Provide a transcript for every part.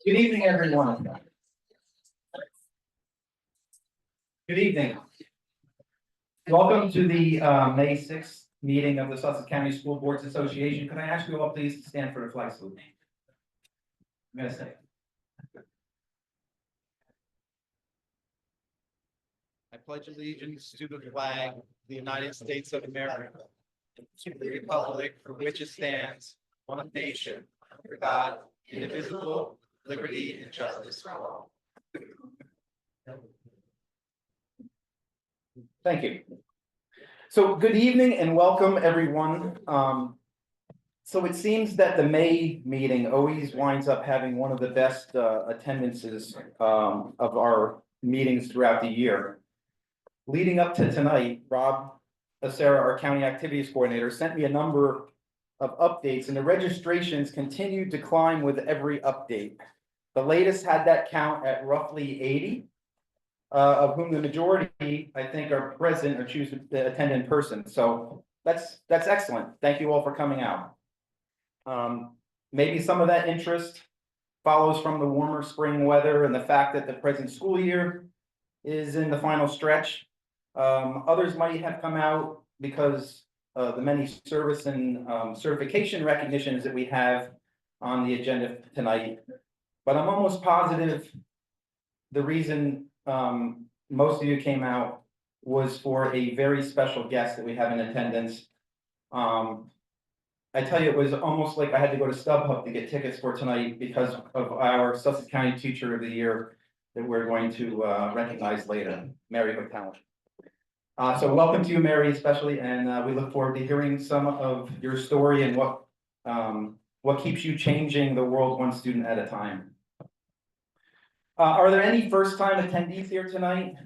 Good evening, everyone. Good evening. Welcome to the May 6th meeting of the Sussex County School Boards Association. Could I ask you all please to stand for the flag salute? I'm going to say. I pledge allegiance to the flag of the United States of America, and to the republic for which it stands, one nation, under God, indivisible, liberty and justice for all. Thank you. So good evening and welcome, everyone. So it seems that the May meeting always winds up having one of the best attendances of our meetings throughout the year. Leading up to tonight, Rob Acera, our county activities coordinator, sent me a number of updates, and the registrations continued to climb with every update. The latest had that count at roughly 80, of whom the majority, I think, are present or choose to attend in person. So that's excellent. Thank you all for coming out. Maybe some of that interest follows from the warmer spring weather and the fact that the present school year is in the final stretch. Others might have come out because of the many service and certification recognitions that we have on the agenda tonight. But I'm almost positive the reason most of you came out was for a very special guest that we have in attendance. I tell you, it was almost like I had to go to StubHub to get tickets for tonight because of our Sussex County Teacher of the Year that we're going to recognize later, Mary Hotel. So welcome to you, Mary, especially, and we look forward to hearing some of your story and what keeps you changing the world one student at a time. Are there any first-time attendees here tonight?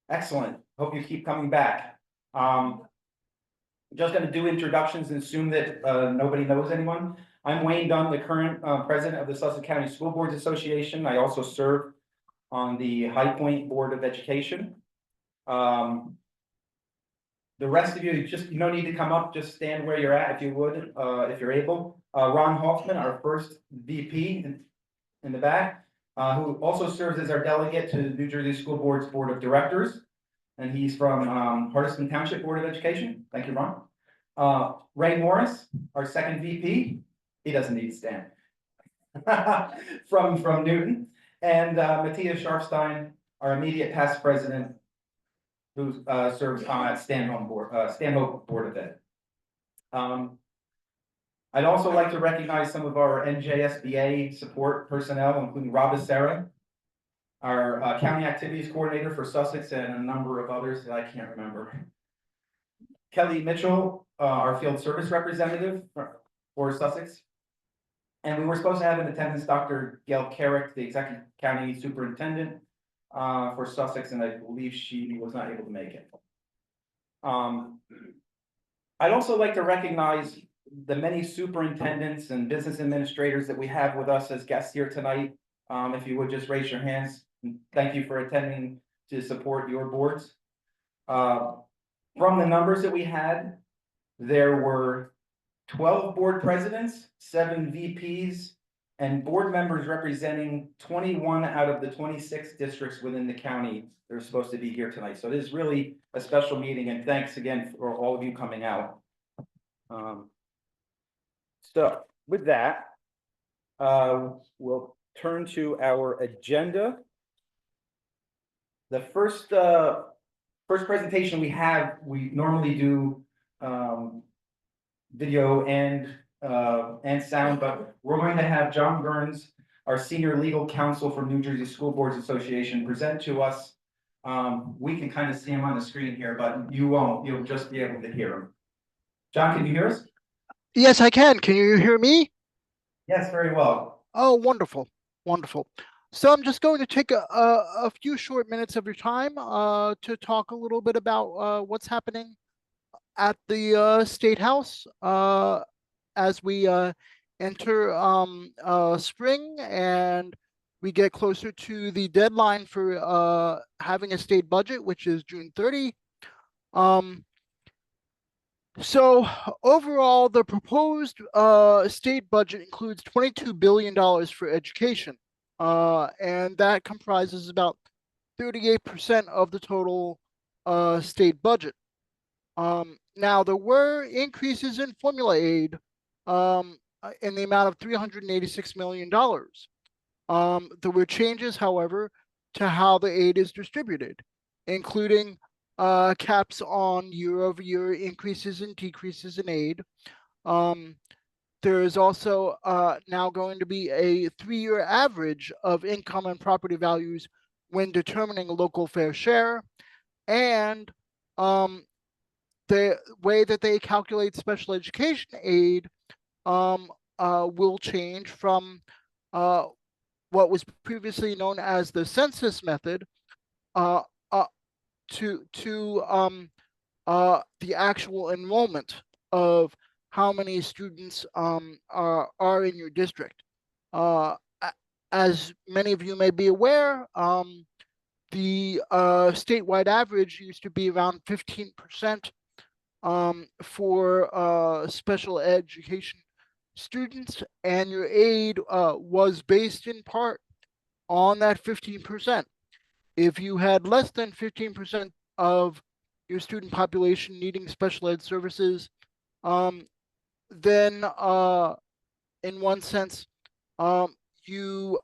Excellent. Hope you keep coming back. Just going to do introductions and assume that nobody knows anyone. I'm Wayne Dunn, the current president of the Sussex County School Boards Association. I also serve on the High Point Board of Education. The rest of you, you don't need to come up, just stand where you're at if you would, if you're able. Ron Hoffman, our first VP in the back, who also serves as our delegate to the New Jersey School Board's Board of Directors. And he's from Hardiston Township Board of Education. Thank you, Ron. Ray Morris, our second VP. He doesn't need to stand. from Newton. And Matthias Sharfstein, our immediate past president, who serves on Stanhope Board of Ed. I'd also like to recognize some of our NJSBA support personnel, including Rob Acera, our county activities coordinator for Sussex, and a number of others that I can't remember. Kelly Mitchell, our field service representative for Sussex. And we were supposed to have in attendance Dr. Gail Carrick, the executive county superintendent for Sussex, and I believe she was not able to make it. I'd also like to recognize the many superintendents and business administrators that we have with us as guests here tonight. If you would just raise your hands. Thank you for attending to support your boards. From the numbers that we had, there were 12 board presidents, 7 VPs, and board members representing 21 out of the 26 districts within the county that are supposed to be here tonight. So it is really a special meeting, and thanks again for all of you coming out. So with that, we'll turn to our agenda. The first presentation we normally do video and sound, but we're going to have John Burns, our senior legal counsel from New Jersey School Boards Association, present to us. We can kind of see him on the screen here, but you won't. You'll just be able to hear him. John, can you hear us? Yes, I can. Can you hear me? Yes, very well. Oh, wonderful. Wonderful. So I'm just going to take a few short minutes of your time to talk a little bit about what's happening at the State House as we enter spring and we get closer to the deadline for having a state budget, which is June 30. So overall, the proposed state budget includes $22 billion for education, and that comprises about 38% of the total state budget. Now, there were increases in formula aid in the amount of $386 million. There were changes, however, to how the aid is distributed, including caps on year-over-year increases and decreases in aid. There is also now going to be a 3-year average of income and property values when determining a local fair share. And the way that they calculate special education aid will change from what was previously known as the census method to the actual enrollment of how many students are in your district. As many of you may be aware, the statewide average used to be around 15% for special education students, and your aid was based in part on that 15%. If you had less than 15% of your student population needing special ed services, then in one sense, you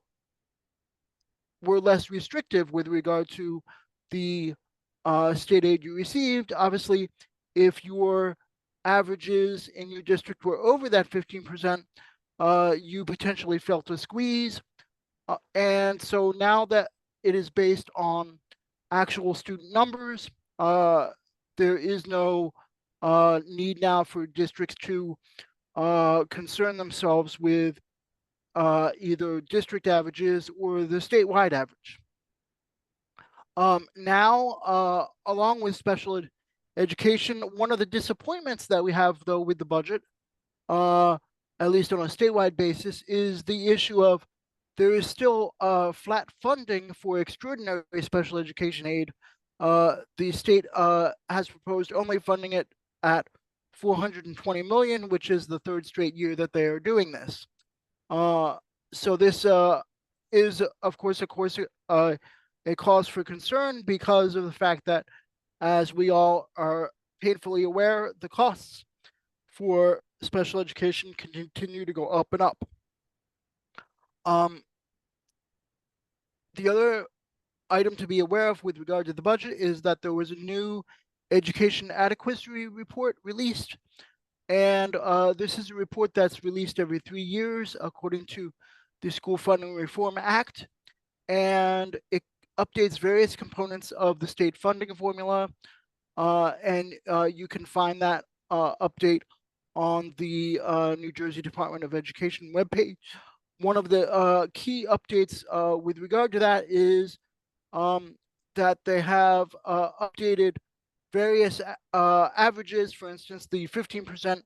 were less restrictive with regard to the state aid you received. Obviously, if your averages in your district were over that 15%, you potentially felt a squeeze. And so now that it is based on actual student numbers, there is no need now for districts to concern themselves with either district averages or the statewide average. Now, along with special education, one of the disappointments that we have, though, with the budget, at least on a statewide basis, is the issue of there is still flat funding for extraordinary special education aid. The state has proposed only funding it at $420 million, which is the 3rd straight year that they are doing this. So this is, of course, a cause for concern because of the fact that, as we all are painfully aware, the costs for special education continue to go up and up. The other item to be aware of with regard to the budget is that there was a new education adequacy report released. And this is a report that's released every 3 years according to the School Funding Reform Act. And it updates various components of the state funding formula. And you can find that update on the New Jersey Department of Education webpage. One of the key updates with regard to that is that they have updated various averages. For instance, the 15%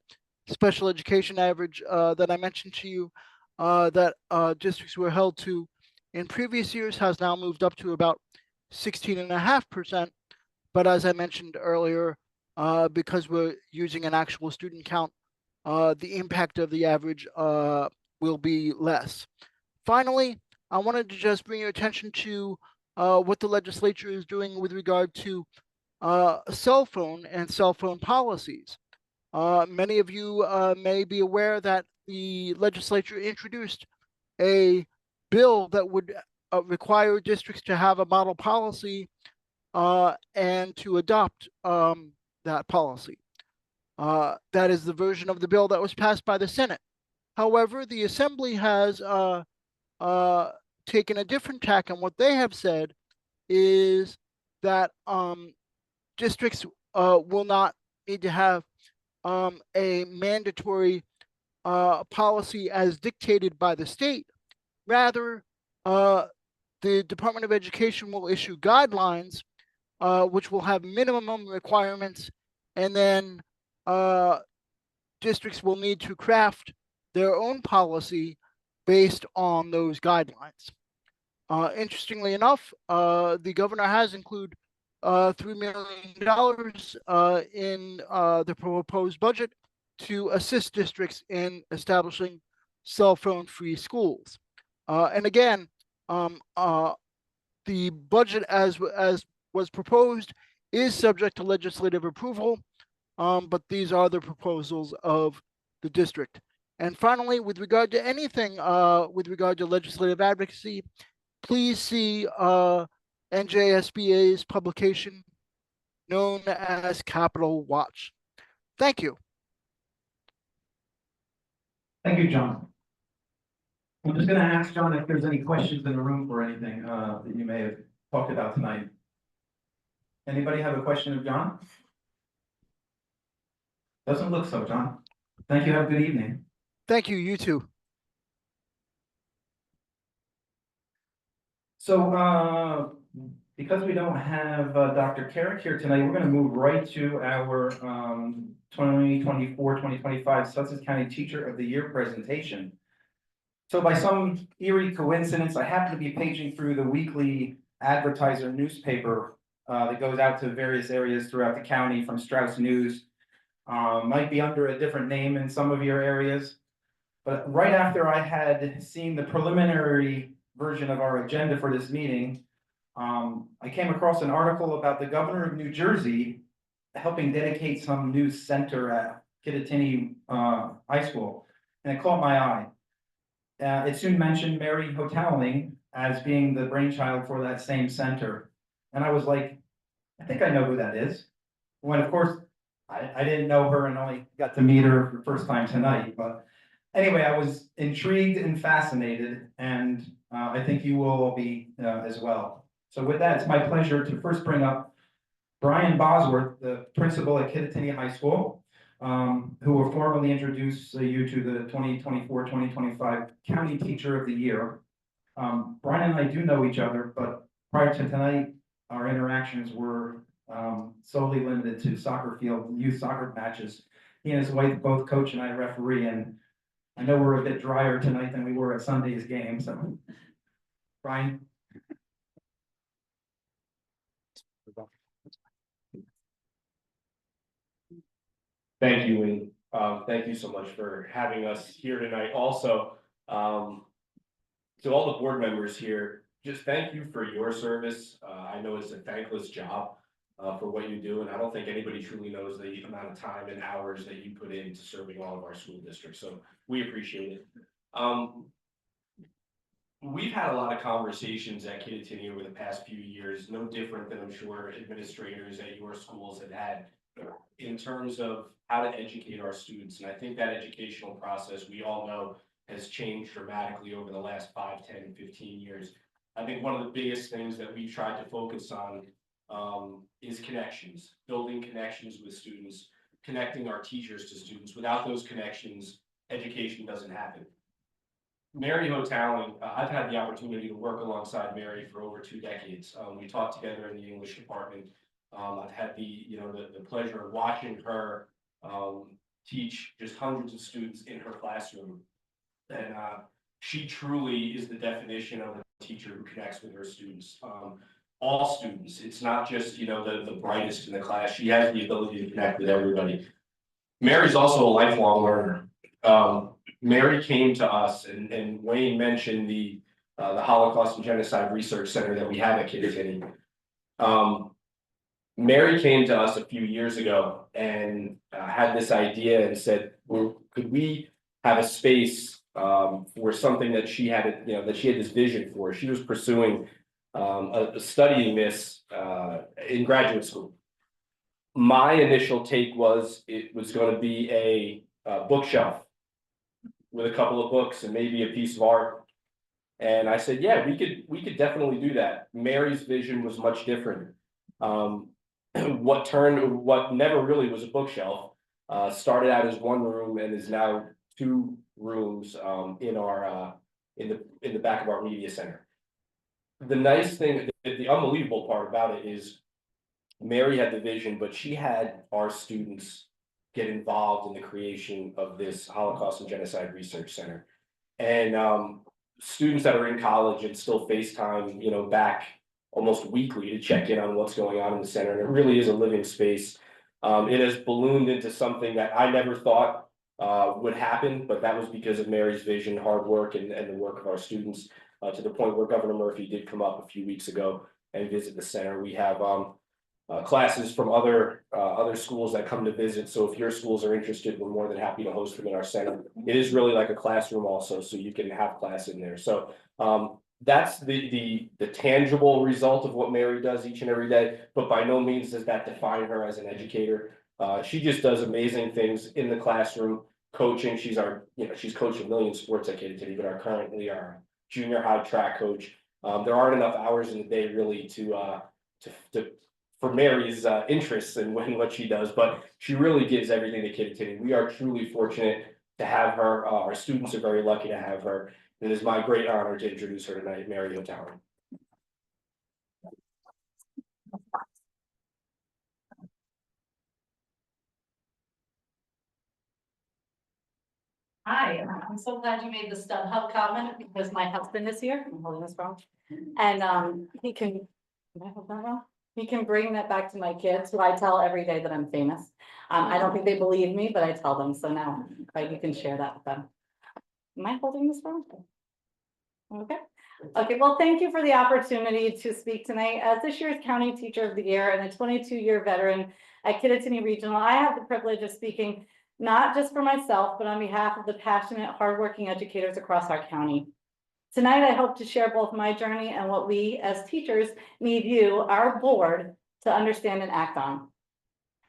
special education average that I mentioned to you that districts were held to in previous years has now moved up to about 16.5%. But as I mentioned earlier, because we're using an actual student count, the impact of the average will be less. Finally, I wanted to just bring your attention to what the legislature is doing with regard to cell phone and cell phone policies. Many of you may be aware that the legislature introduced a bill that would require districts to have a model policy and to adopt that policy. That is the version of the bill that was passed by the Senate. However, the Assembly has taken a different tack, and what they have said is that districts will not need to have a mandatory policy as dictated by the state. Rather, the Department of Education will issue guidelines which will have minimum requirements, and then districts will need to craft their own policy based on those guidelines. Interestingly enough, the governor has included $3 million in the proposed budget to assist districts in establishing cell phone free schools. And again, the budget as was proposed is subject to legislative approval, but these are the proposals of the district. And finally, with regard to anything with regard to legislative advocacy, please see NJSBA's publication known as Capitol Watch. Thank you. Thank you, John. I'm just gonna ask John if there's any questions in the room for anything that you may have talked about tonight. Anybody have a question of John? Doesn't look so, John. Thank you. Have a good evening. Thank you. You too. So because we don't have Dr. Carrick here tonight, we're going to move right to our 2024-2025 Sussex County Teacher of the Year presentation. So by some eerie coincidence, I happen to be paging through the weekly Advertiser newspaper that goes out to various areas throughout the county from Strauss News. Might be under a different name in some of your areas. But right after I had seen the preliminary version of our agenda for this meeting, I came across an article about the governor of New Jersey helping dedicate some new center at Kittatinny High School, and it caught my eye. It soon mentioned Mary Hotelling as being the brainchild for that same center, and I was like, I think I know who that is. When of course I didn't know her and only got to meet her for the first time tonight, but anyway, I was intrigued and fascinated, and I think you will all be as well. So with that, it's my pleasure to first bring up Brian Bosworth, the principal at Kittatinny High School, who will formally introduce you to the 2024-2025 County Teacher of the Year. Brian and I do know each other, but prior to tonight, our interactions were solely limited to soccer field, youth soccer matches. He and his wife both coach and I referee, and I know we're a bit drier tonight than we were at Sunday's game, so. Brian? Thank you, and thank you so much for having us here tonight. Also, to all the board members here, just thank you for your service. I know it's a thankless job for what you do, and I don't think anybody truly knows the amount of time and hours that you put into serving all of our school districts. So we appreciate it. We've had a lot of conversations at Kittatinny over the past few years, no different than I'm sure administrators at your schools have had, in terms of how to educate our students. And I think that educational process, we all know, has changed dramatically over the last 5, 10, 15 years. I think one of the biggest things that we've tried to focus on is connections, building connections with students, connecting our teachers to students. Without those connections, education doesn't happen. Mary Hotelling, I've had the opportunity to work alongside Mary for over 2 decades. We taught together in the English department. I've had the pleasure of watching her teach just hundreds of students in her classroom, and she truly is the definition of a teacher who connects with her students. All students. It's not just the brightest in the class. She has the ability to connect with everybody. Mary's also a lifelong learner. Mary came to us, and Wayne mentioned the Holocaust and Genocide Research Center that we have at Kittatinny. Mary came to us a few years ago and had this idea and said, well, could we have a space for something that she had, that she had this vision for. She was pursuing studying this in graduate school. My initial take was it was going to be a bookshelf with a couple of books and maybe a piece of art. And I said, yeah, we could definitely do that. Mary's vision was much different. What never really was a bookshelf, started out as one room and is now two rooms, in the back of our media center. The nice thing, the unbelievable part about it is Mary had the vision, but she had our students get involved in the creation of this Holocaust and Genocide Research Center. And students that are in college and still FaceTime, back almost weekly to check in on what's going on in the center. And it really is a living space. It has ballooned into something that I never thought would happen, but that was because of Mary's vision, hard work, and the work of our students, to the point where Governor Murphy did come up a few weeks ago and visit the center. We have classes from other schools that come to visit. So if your schools are interested, we're more than happy to host them in our center. It is really like a classroom also, so you can have class in there. So that's the tangible result of what Mary does each and every day, but by no means does that define her as an educator. She just does amazing things in the classroom, coaching. She's coached a million sports at Kittatinny, but currently our junior high track coach. There aren't enough hours in the day really to for Mary's interests and what she does, but she really gives everything to Kittatinny. We are truly fortunate to have her. Our students are very lucky to have her. It is my great honor to introduce her tonight, Mary O'Tower. Hi, I'm so glad you made the StubHub comment because my husband is here. I'm holding this wrong. And he can I hold that wrong? He can bring that back to my kids, who I tell every day that I'm famous. I don't think they believe me, but I tell them, so now you can share that with them. Am I holding this wrong? Okay. Okay, well, thank you for the opportunity to speak tonight. As this year's County Teacher of the Year and a 22-year veteran at Kittatinny Regional, I have the privilege of speaking not just for myself, but on behalf of the passionate, hardworking educators across our county. Tonight, I hope to share both my journey and what we as teachers need you, our board, to understand and act on.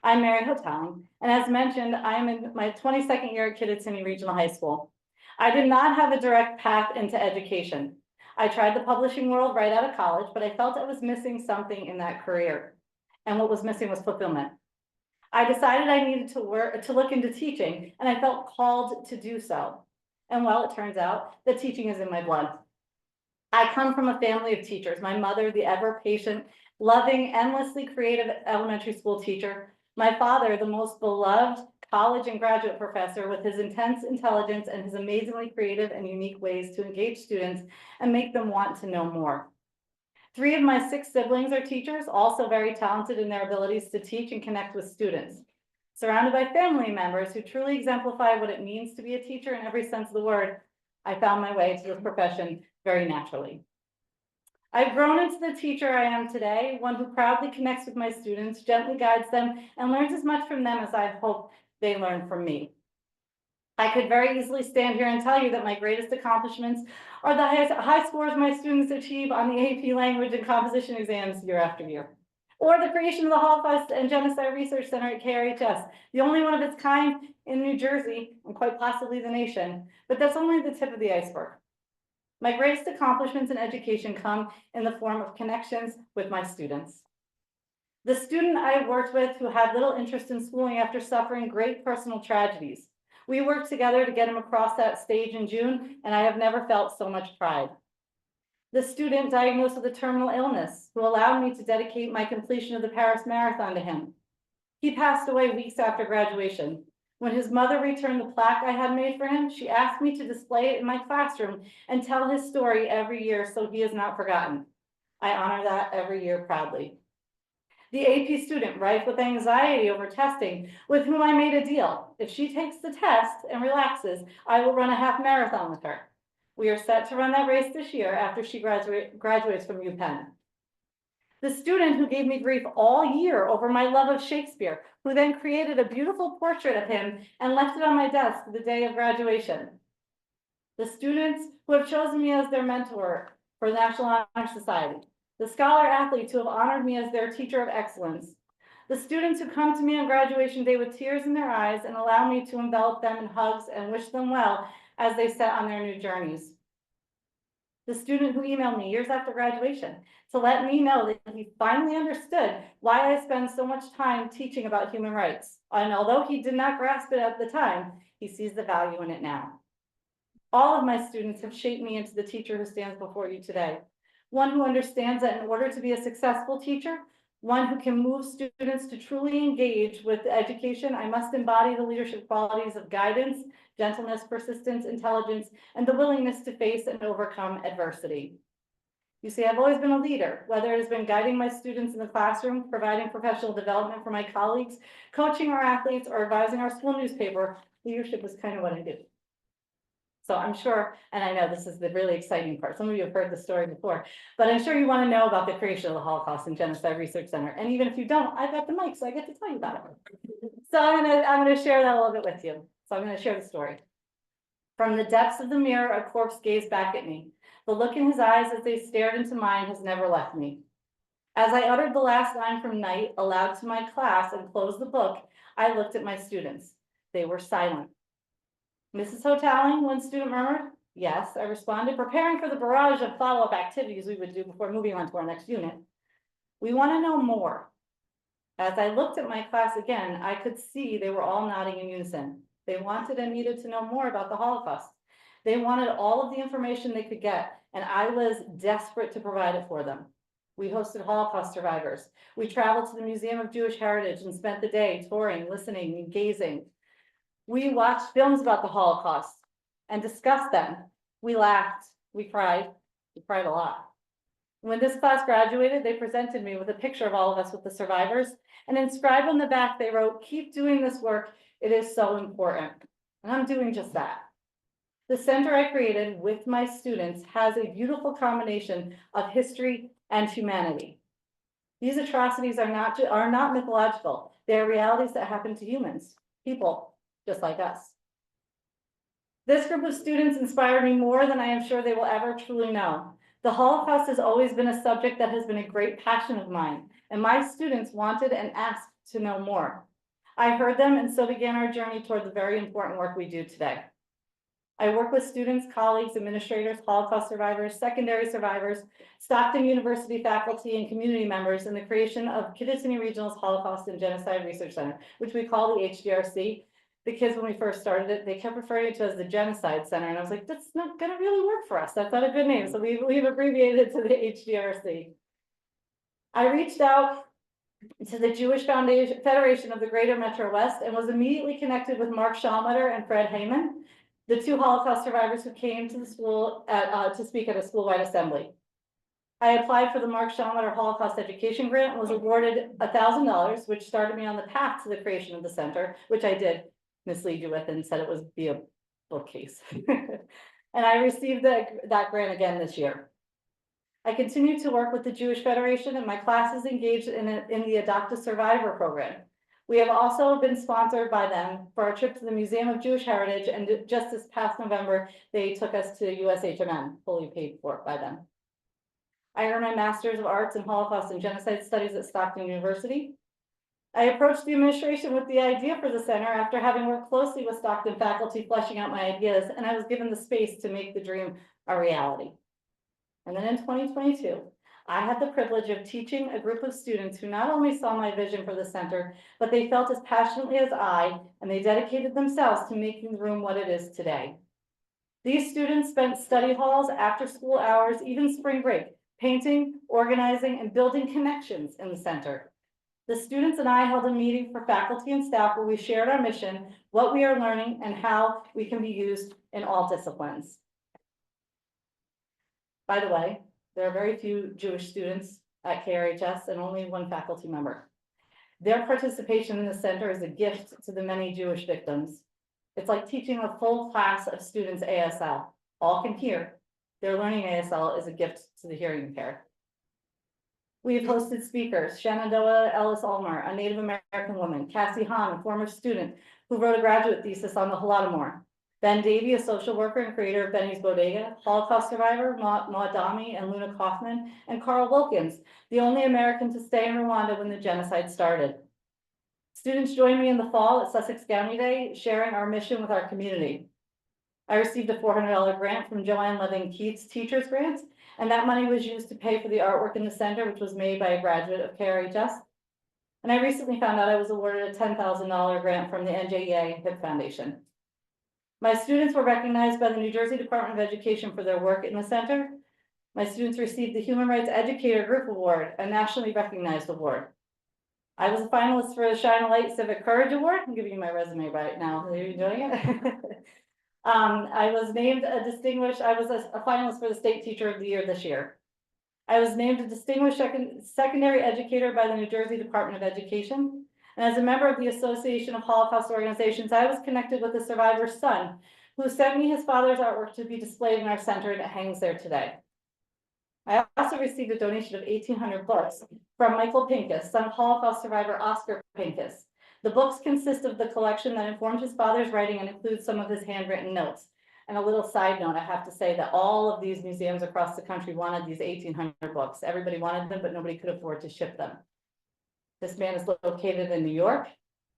I'm Mary Hotown, and as mentioned, I am in my 22nd year at Kittatinny Regional High School. I did not have a direct path into education. I tried the publishing world right out of college, but I felt I was missing something in that career. And what was missing was fulfillment. I decided I needed to look into teaching, and I felt called to do so. And well, it turns out that teaching is in my blood. I come from a family of teachers. My mother, the ever patient, loving, endlessly creative elementary school teacher. My father, the most beloved college and graduate professor, with his intense intelligence and his amazingly creative and unique ways to engage students and make them want to know more. 3 of my 6 siblings are teachers, also very talented in their abilities to teach and connect with students. Surrounded by family members who truly exemplify what it means to be a teacher in every sense of the word, I found my way to this profession very naturally. I've grown into the teacher I am today, one who proudly connects with my students, gently guides them, and learns as much from them as I hope they learn from me. I could very easily stand here and tell you that my greatest accomplishments are the high scores my students achieve on the AP language and composition exams year after year, or the creation of the Holocaust and Genocide Research Center at KRHS, the only one of its kind in New Jersey and quite possibly the nation, but that's only the tip of the iceberg. My greatest accomplishments in education come in the form of connections with my students. The student I worked with who had little interest in schooling after suffering great personal tragedies. We worked together to get him across that stage in June, and I have never felt so much pride. The student diagnosed with a terminal illness who allowed me to dedicate my completion of the Paris Marathon to him. He passed away weeks after graduation. When his mother returned the plaque I had made for him, she asked me to display it in my classroom and tell his story every year so he is not forgotten. I honor that every year proudly. The AP student rife with anxiety over testing, with whom I made a deal. If she takes the test and relaxes, I will run a half marathon with her. We are set to run that race this year after she graduates from UPenn. The student who gave me grief all year over my love of Shakespeare, who then created a beautiful portrait of him and left it on my desk the day of graduation. The students who have chosen me as their mentor for the National Honor Society. The scholar athletes who have honored me as their teacher of excellence. The students who come to me on graduation day with tears in their eyes and allow me to envelop them in hugs and wish them well as they set on their new journeys. The student who emailed me years after graduation to let me know that he finally understood why I spend so much time teaching about human rights. And although he did not grasp it at the time, he sees the value in it now. All of my students have shaped me into the teacher who stands before you today. One who understands that in order to be a successful teacher, one who can move students to truly engage with education, I must embody the leadership qualities of guidance, gentleness, persistence, intelligence, and the willingness to face and overcome adversity. You see, I've always been a leader, whether it has been guiding my students in the classroom, providing professional development for my colleagues, coaching our athletes, or advising our school newspaper. Leadership is kind of what I do. So I'm sure, and I know this is the really exciting part. Some of you have heard the story before, but I'm sure you want to know about the creation of the Holocaust and Genocide Research Center. And even if you don't, I've got the mic, so I get to tell you about it. So I'm gonna share that a little bit with you. So I'm gonna share the story. From the depths of the mirror, a corpse gazed back at me. The look in his eyes as they stared into mine has never left me. As I uttered the last line from Night aloud to my class and closed the book, I looked at my students. They were silent. Mrs. Hotelling, one student murmured. Yes, I responded, preparing for the barrage of follow-up activities we would do before moving on to our next unit. We want to know more. As I looked at my class again, I could see they were all nodding in unison. They wanted and needed to know more about the Holocaust. They wanted all of the information they could get, and I was desperate to provide it for them. We hosted Holocaust survivors. We traveled to the Museum of Jewish Heritage and spent the day touring, listening, and gazing. We watched films about the Holocaust and discussed them. We laughed, we cried a lot. When this class graduated, they presented me with a picture of all of us with the survivors, and inscribed on the back, they wrote, "Keep doing this work, it is so important." And I'm doing just that. The center I created with my students has a beautiful combination of history and humanity. These atrocities are not mythological. They are realities that happen to humans, people just like us. This group of students inspired me more than I am sure they will ever truly know. The Holocaust has always been a subject that has been a great passion of mine, and my students wanted and asked to know more. I heard them, and so began our journey toward the very important work we do today. I work with students, colleagues, administrators, Holocaust survivors, secondary survivors, Stockton University faculty, and community members in the creation of Kittatinny Regional's Holocaust and Genocide Research Center, which we call the HGRC. The kids, when we first started it, they kept referring to it as the Genocide Center, and I was like, that's not gonna really work for us. That's not a good name, so we've abbreviated it to the HGRC. I reached out to the Jewish Federation of the Greater Metro West and was immediately connected with Mark Schallmetter and Fred Heyman, the two Holocaust survivors who came to the school to speak at a school-wide assembly. I applied for the Mark Schallmetter Holocaust Education Grant and was awarded $1,000, which started me on the path to the creation of the center, which I did mislead you with and said it was be a bookcase. And I received that grant again this year. I continue to work with the Jewish Federation, and my classes engaged in the Adopt a Survivor program. We have also been sponsored by them for our trip to the Museum of Jewish Heritage, and just this past November, they took us to USHMN, fully paid for by them. I earned my Master's of Arts in Holocaust and Genocide Studies at Stockton University. I approached the administration with the idea for the center after having worked closely with Stockton faculty fleshing out my ideas, and I was given the space to make the dream a reality. And then in 2022, I had the privilege of teaching a group of students who not only saw my vision for the center, but they felt as passionately as I, and they dedicated themselves to making the room what it is today. These students spent study halls, after school hours, even spring break, painting, organizing, and building connections in the center. The students and I held a meeting for faculty and staff where we shared our mission, what we are learning, and how we can be used in all disciplines. By the way, there are very few Jewish students at KRHS and only one faculty member. Their participation in the center is a gift to the many Jewish victims. It's like teaching a full class of students ASL. All can hear. Their learning ASL is a gift to the hearing impaired. We have hosted speakers, Shenandoah Ellis Ulmer, a Native American woman, Cassie Hahn, a former student who wrote a graduate thesis on the Holodomor, Ben Davy, a social worker and creator of Benny's Bodega, Holocaust survivor, Maud Dami and Luna Kaufman, and Carl Wilkins, the only American to stay in Rwanda when the genocide started. Students joined me in the fall at Sussex County Day, sharing our mission with our community. I received a $400 grant from Joanne Levin Keats Teachers Grants, and that money was used to pay for the artwork in the center, which was made by a graduate of KRHS. And I recently found out I was awarded a $10,000 grant from the NJEA HIP Foundation. My students were recognized by the New Jersey Department of Education for their work in the center. My students received the Human Rights Educator Group Award, a nationally recognized award. I was a finalist for the Shine a Light Civic Courage Award. I'm giving you my resume right now. Are you doing it? I was named a distinguished, I was a finalist for the State Teacher of the Year this year. I was named a distinguished secondary educator by the New Jersey Department of Education. And as a member of the Association of Holocaust Organizations, I was connected with a survivor's son who sent me his father's artwork to be displayed in our center, and it hangs there today. I also received a donation of 1,800 books from Michael Pincus, son of Holocaust survivor Oscar Pincus. The books consist of the collection that informed his father's writing and includes some of his handwritten notes. And a little side note, I have to say that all of these museums across the country wanted these 1,800 books. Everybody wanted them, but nobody could afford to ship them. This man is located in New York.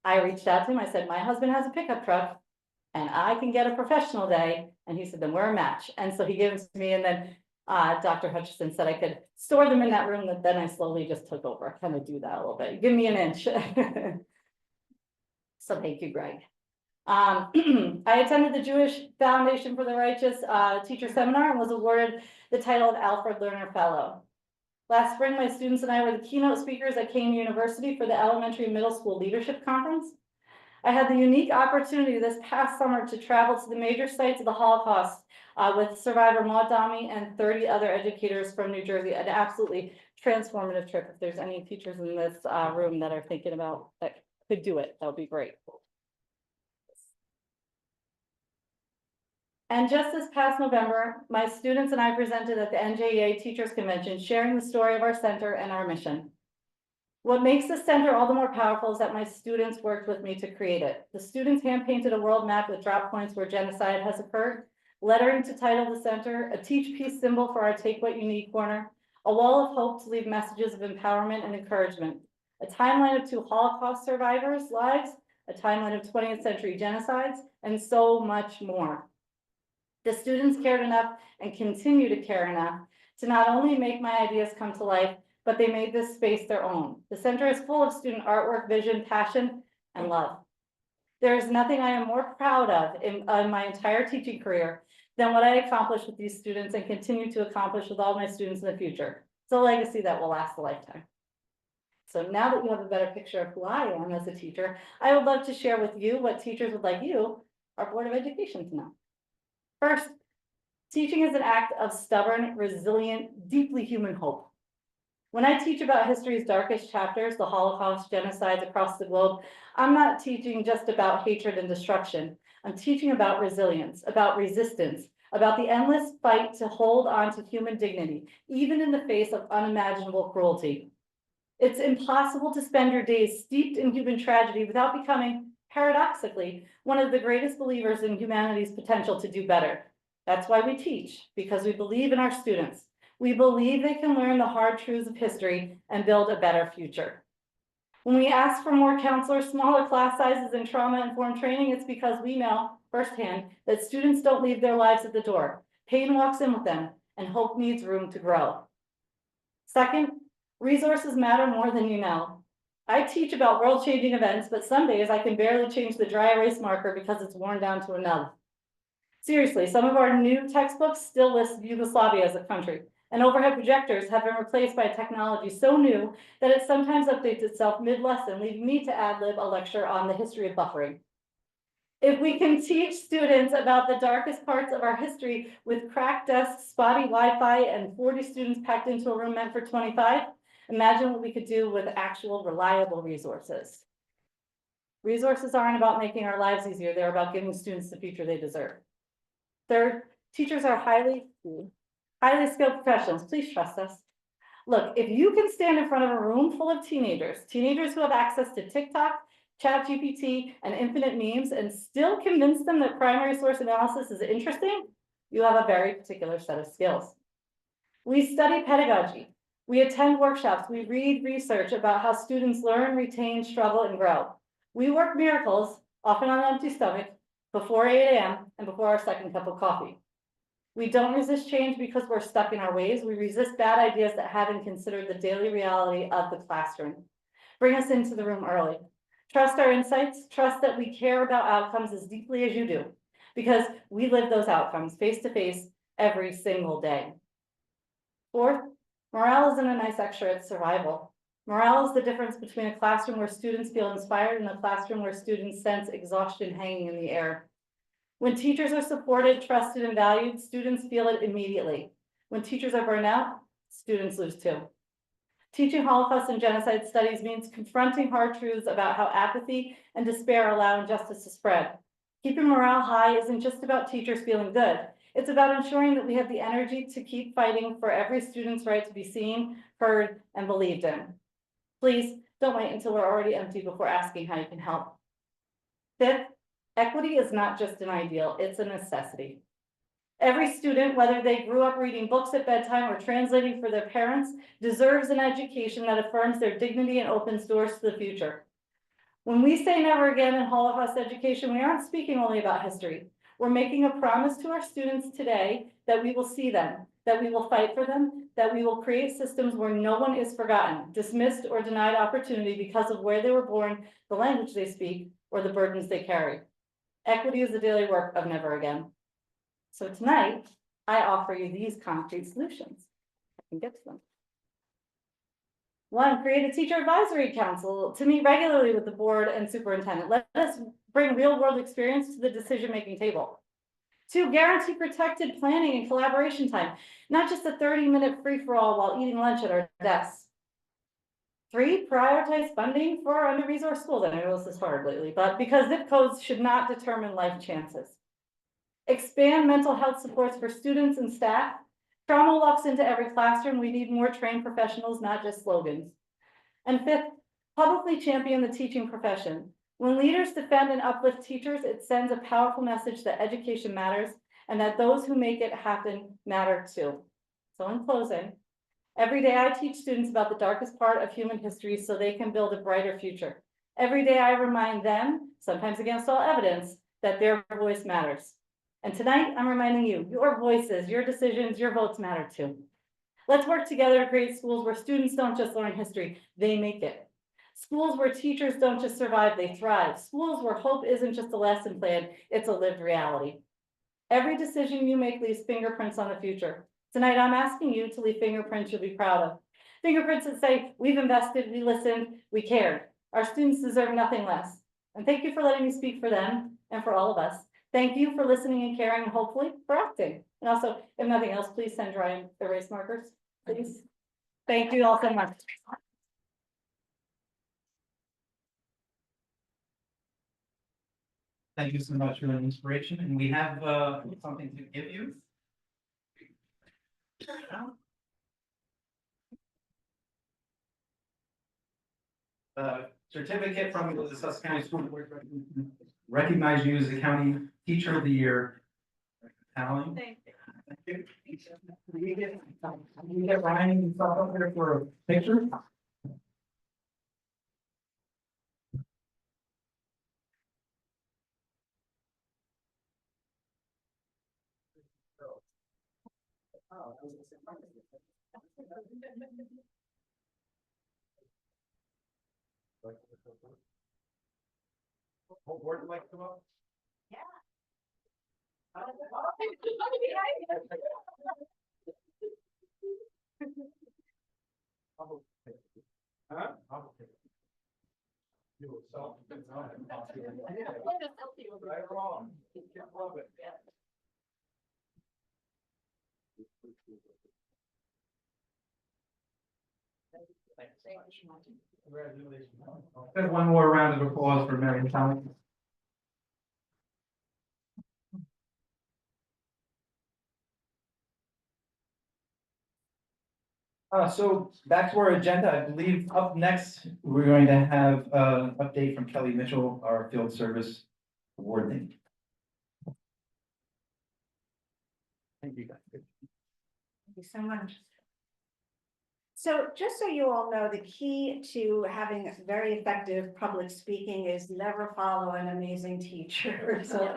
I reached out to him. I said, my husband has a pickup truck and I can get a professional day. And he said, then we're a match. And so he gave them to me, and then Dr. Hutchison said I could store them in that room, that then I slowly just took over. Kind of do that a little bit. Give me an inch. So thank you, Greg. I attended the Jewish Foundation for the Righteous teacher seminar and was awarded the title of Alfred Lerner Fellow. Last spring, my students and I were the keynote speakers at Kane University for the Elementary and Middle School Leadership Conference. I had the unique opportunity this past summer to travel to the major sites of the Holocaust with survivor Maud Dami and 30 other educators from New Jersey. An absolutely transformative trip. If there's any teachers in this room that are thinking about that could do it, that would be great. And just this past November, my students and I presented at the NJEA Teachers Convention, sharing the story of our center and our mission. What makes this center all the more powerful is that my students worked with me to create it. The students hand-painted a world map with drop points where genocide has occurred, lettering to title the center, a teach peace symbol for our Take What You Need corner, a wall of hope to leave messages of empowerment and encouragement, a timeline of 2 Holocaust survivors' lives, a timeline of 20th century genocides, and so much more. The students cared enough and continue to care enough to not only make my ideas come to life, but they made this space their own. The center is full of student artwork, vision, passion, and love. There is nothing I am more proud of in my entire teaching career than what I accomplished with these students and continue to accomplish with all my students in the future. It's a legacy that will last a lifetime. So now that you have a better picture of who I am as a teacher, I would love to share with you what teachers would like you, our Board of Education, to know. First, teaching is an act of stubborn, resilient, deeply human hope. When I teach about history's darkest chapters, the Holocaust, genocides across the globe, I'm not teaching just about hatred and destruction. I'm teaching about resilience, about resistance, about the endless fight to hold on to human dignity, even in the face of unimaginable cruelty. It's impossible to spend your days steeped in human tragedy without becoming, paradoxically, one of the greatest believers in humanity's potential to do better. That's why we teach, because we believe in our students. We believe they can learn the hard truths of history and build a better future. When we ask for more counselors, smaller class sizes, and trauma-informed training, it's because we know firsthand that students don't leave their lives at the door. Pain walks in with them, and hope needs room to grow. Second, resources matter more than you know. I teach about world-changing events, but some days I can barely change the dry erase marker because it's worn down to a nub. Seriously, some of our new textbooks still list Yugoslavia as a country, and overhead projectors have been replaced by technology so new that it sometimes updates itself mid-lesson, leaving me to ad-lib a lecture on the history of buffering. If we can teach students about the darkest parts of our history with cracked desks, spotty Wi-Fi, and 40 students packed into a room meant for 25, imagine what we could do with actual reliable resources. Resources aren't about making our lives easier, they're about giving students the future they deserve. Third, teachers are highly skilled professionals. Please trust us. Look, if you can stand in front of a room full of teenagers who have access to TikTok, ChatGPT, and infinite memes, and still convince them that primary source analysis is interesting, you have a very particular set of skills. We study pedagogy. We attend workshops. We read research about how students learn, retain, struggle, and grow. We work miracles, often on an empty stomach, before 8 a.m. and before our second cup of coffee. We don't resist change because we're stuck in our ways. We resist bad ideas that haven't considered the daily reality of the classroom. Bring us into the room early. Trust our insights. Trust that we care about outcomes as deeply as you do, because we live those outcomes face to face every single day. Fourth, morale isn't a nice extra, it's survival. Morale is the difference between a classroom where students feel inspired and a classroom where students sense exhaustion hanging in the air. When teachers are supported, trusted, and valued, students feel it immediately. When teachers are burned out, students lose too. Teaching Holocaust and genocide studies means confronting hard truths about how apathy and despair allow injustice to spread. Keeping morale high isn't just about teachers feeling good. It's about ensuring that we have the energy to keep fighting for every student's right to be seen, heard, and believed in. Please don't wait until we're already empty before asking how you can help. Fifth, equity is not just an ideal, it's a necessity. Every student, whether they grew up reading books at bedtime or translating for their parents, deserves an education that affirms their dignity and opens doors to the future. When we say never again in Holocaust education, we aren't speaking only about history. We're making a promise to our students today that we will see them, that we will fight for them, that we will create systems where no one is forgotten, dismissed, or denied opportunity because of where they were born, the language they speak, or the burdens they carry. Equity is the daily work of never again. So tonight, I offer you these concrete solutions. I can get to them. One, create a teacher advisory council to meet regularly with the board and superintendent. Let us bring real world experience to the decision-making table. Two, guarantee protected planning and collaboration time, not just a 30-minute free-for-all while eating lunch at our desks. Three, prioritize funding for our under-resourced schools. I know this is hard lately, but because zip codes should not determine life chances. Expand mental health supports for students and staff. Trauma walks into every classroom. We need more trained professionals, not just slogans. And fifth, publicly champion the teaching profession. When leaders defend and uplift teachers, it sends a powerful message that education matters and that those who make it happen matter too. So in closing, every day I teach students about the darkest part of human history so they can build a brighter future. Every day I remind them, sometimes against all evidence, that their voice matters. And tonight, I'm reminding you, your voices, your decisions, your votes matter too. Let's work together to create schools where students don't just learn history, they make it. Schools where teachers don't just survive, they thrive. Schools where hope isn't just a lesson plan, it's a lived reality. Every decision you make leaves fingerprints on the future. Tonight, I'm asking you to leave fingerprints you'll be proud of. Fingerprints that say, we've invested, we listened, we cared. Our students deserve nothing less. And thank you for letting me speak for them and for all of us. Thank you for listening and caring, and hopefully for acting. And also, if nothing else, please send dry erase markers, please. Thank you all so much. Thank you so much for the inspiration, and we have something to give you. Certificate from the Sussex County School Board recognize you as the County Teacher of the Year. Alan? Thank Thank you. Can we get Ryan and stuff up there for a picture? Whole board would like to come up? Huh? You were so. Right or wrong. Love it. Congratulations. Have one more round of applause for Mary Thomas. So back to our agenda, I believe up next, we're going to have an update from Kelly Mitchell, our field service warden. Thank you guys. you so much. So just so you all know, the key to having very effective public speaking is never follow an amazing teacher. So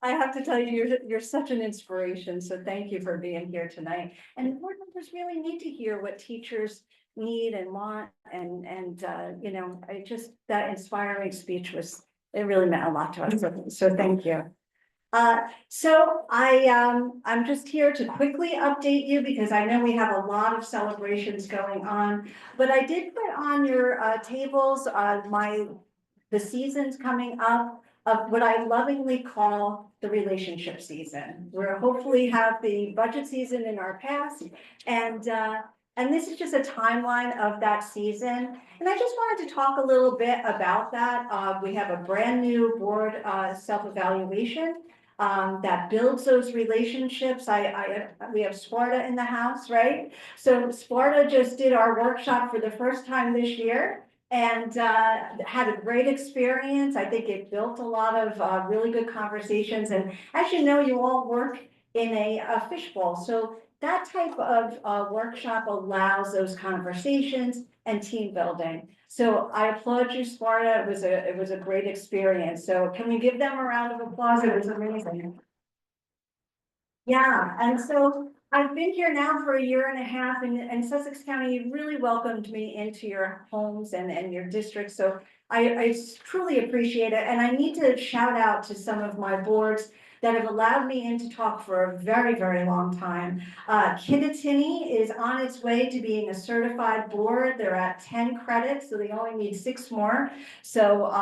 I have to tell you, you're such an inspiration. So thank you for being here tonight. And board members really need to hear what teachers need and want. And you know, that inspiring speech it really meant a lot to us. So thank you. I'm just here to quickly update you because I know we have a lot of celebrations going on. But I did put on your tables the seasons coming up of what I lovingly call the relationship season. We're hopefully have the budget season in our past, and this is just a timeline of that season. And I just wanted to talk a little bit about that. We have a brand new board self-evaluation that builds those relationships. We have Sparta in the house, right? So Sparta just did our workshop for the first time this year and had a great experience. I think it built a lot of really good conversations. And as you know, you all work in a fishbowl. So that type of workshop allows those conversations and team building. So I applaud you, Sparta. It was a great experience. So can we give them a round of applause? It was amazing. Yeah, and so I've been here now for 1.5 years and Sussex County really welcomed me into your homes and your district. So I truly appreciate it. And I need to shout out to some of my boards that have allowed me in to talk for a very, very long time. Kittatinny is on its way to being a certified board. They're at 10 credits, so they only need 6 more. So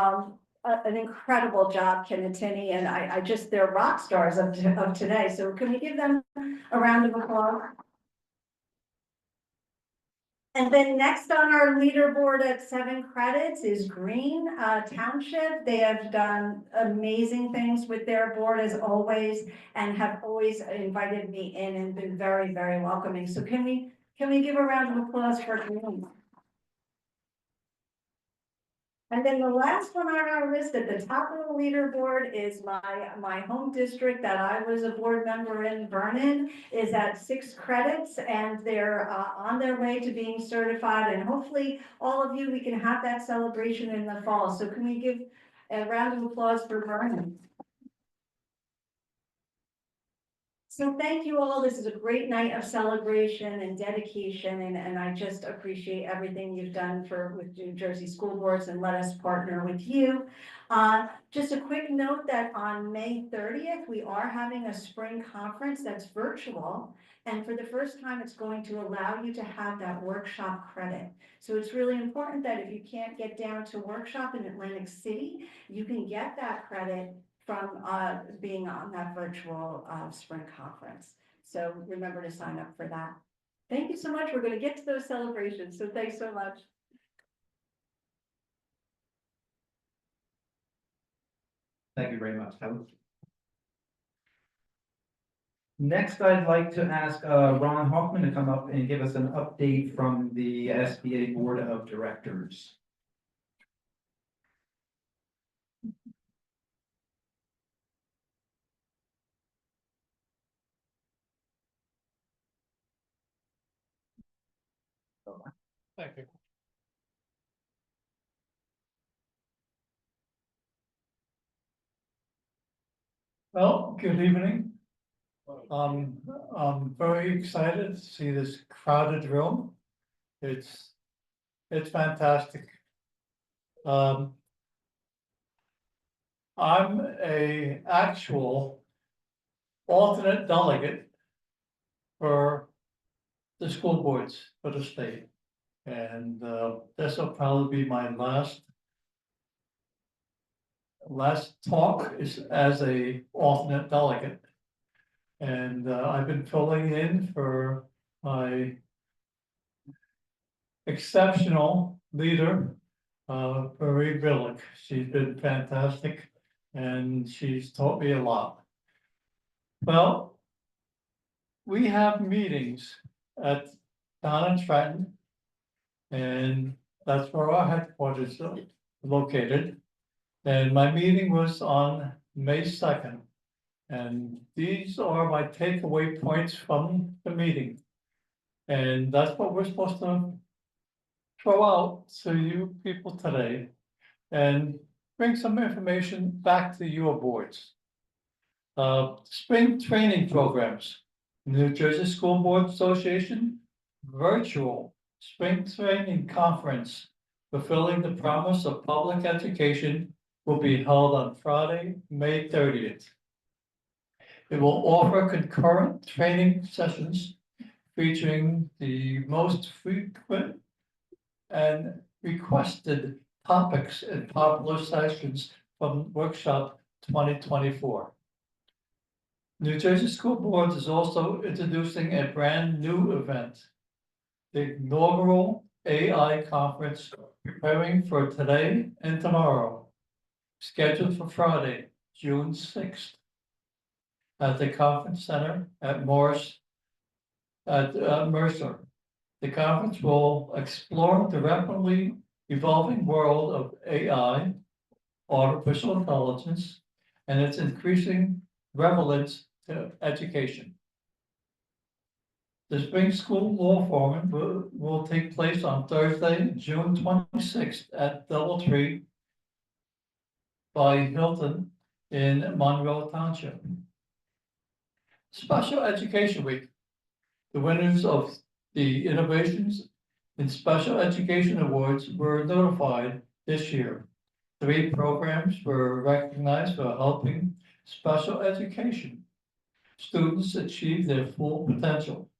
an incredible job, Kittatinny, and they're rock stars of today. So can we give them a round of applause? And then next on our leaderboard at 7 credits is Green Township. They have done amazing things with their board as always, and have always invited me in and been very, very welcoming. So can we give a round of applause for Green? And then the last one on our list at the top of the leaderboard is my home district that I was a board member in, Vernon, is at 6 credits, and they're on their way to being certified. And hopefully all of you, we can have that celebration in the fall. So can we give a round of applause for Vernon? So thank you all. This is a great night of celebration and dedication, and I just appreciate everything you've done with New Jersey school boards, and let us partner with you. Just a quick note that on May 30th, we are having a spring conference that's virtual. And for the first time, it's going to allow you to have that workshop credit. So it's really important that if you can't get down to workshop in Atlantic City, you can get that credit from being on that virtual spring conference. So remember to sign up for that. Thank you so much. We're going to get to those celebrations. So thanks so much. Thank you very much, Helen. Next, I'd like to ask Ron Hoffman to come up and give us an update from the SBA Board of Directors. Thank you. Well, good evening. I'm very excited to see this crowded room. It's fantastic. I'm a actual alternate delegate for the school boards for the state. And this will probably be my last talk is as a alternate delegate. And I've been filling in for my exceptional leader, Marie Billick. She's been fantastic and she's taught me a lot. Well, we have meetings at Town and Trenton, and that's where our headquarters are located. And my meeting was on May 2nd. And these are my takeaway points from the meeting. And that's what we're supposed to throw out to you people today and bring some information back to your boards. Spring training programs, New Jersey School Board Association, virtual spring training conference, fulfilling the promise of public education, will be held on Friday, May 30th. It will offer concurrent training sessions featuring the most frequent and requested topics and popular sessions from workshop 2024. New Jersey School Board is also introducing a brand new event, the inaugural AI conference, preparing for today and tomorrow, scheduled for Friday, June 6th, at the Conference Center at Mercer. The conference will explore the rapidly evolving world of AI, artificial intelligence, and its increasing relevance to education. The Spring School Law Forum will take place on Thursday, June 26th at DoubleTree by Hilton in Monroe Township. Special Education Week. The winners of the Innovations in Special Education Awards were notified this year. 3 programs were recognized for helping special education students achieve their full potential.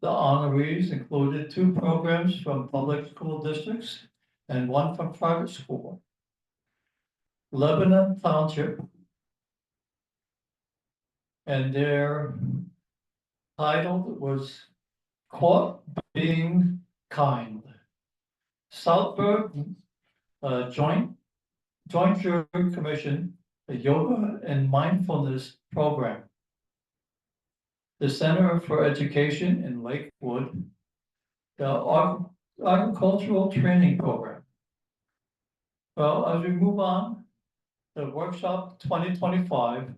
The honorees included 2 programs from public school districts and 1 from private school. Lebanon Township, and their title was Caught Being Kind. Southburg Joint Jury Commission, a yoga and mindfulness program. The Center for Education in Lakewood, the agricultural training program. Well, as we move on, the workshop 2025,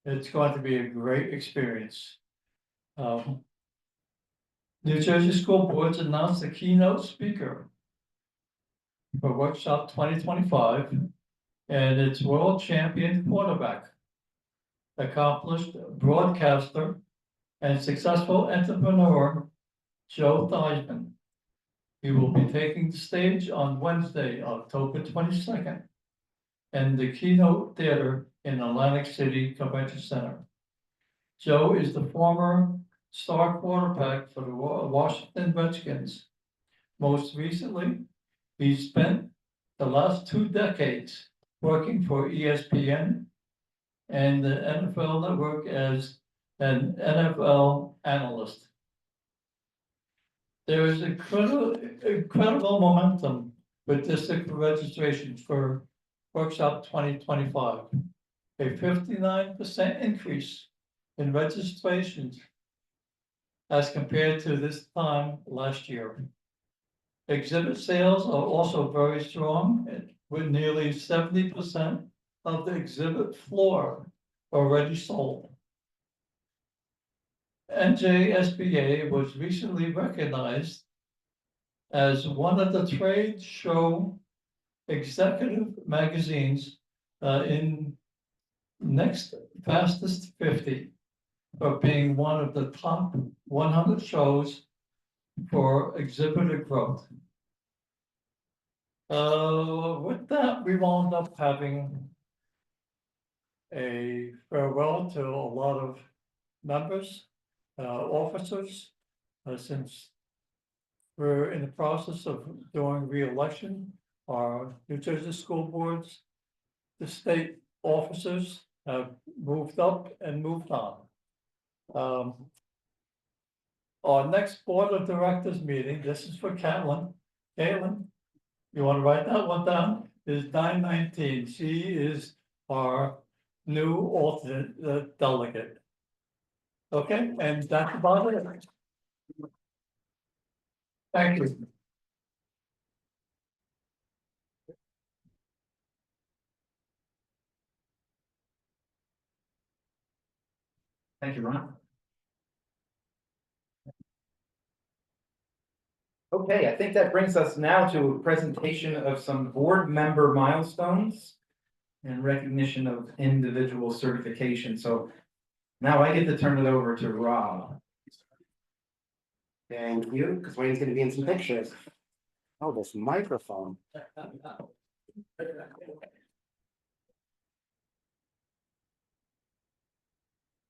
it's going to be a great experience. New Jersey School Boards announced the keynote speaker for workshop 2025, and it's world champion quarterback, accomplished broadcaster, and successful entrepreneur, Joe Theismann. He will be taking the stage on Wednesday, October 22nd, in the Keynote Theater in Atlantic City Convention Center. Joe is the former star quarterback for the Washington Redskins. Most recently, he spent the last 2 decades working for ESPN and the NFL Network as an NFL analyst. There is incredible momentum with district registration for workshop 2025. A 59% increase in registrations as compared to this time last year. Exhibit sales are also very strong, with nearly 70% of the exhibit floor already sold. NJSBA was recently recognized as one of the trade show executive magazines in Next Fastest 50 for being one of the top 100 shows for exhibitor growth. With that, we wound up having a farewell to a lot of members, officers, since we're in the process of doing re-election. Our New Jersey school boards, the state officers have moved up and moved on. Our next board of directors meeting, this is for Caitlin. Caitlin, you want to write that one down? Is 9/19. She is our new alternate delegate. Okay, and that's about it. Thank you. Thank you, Ron. Okay, I think that brings us now to a presentation of some board member milestones and recognition of individual certification. So now I get to turn it over to Rob. Thank you, because Wayne's gonna be in some pictures. Oh, this microphone.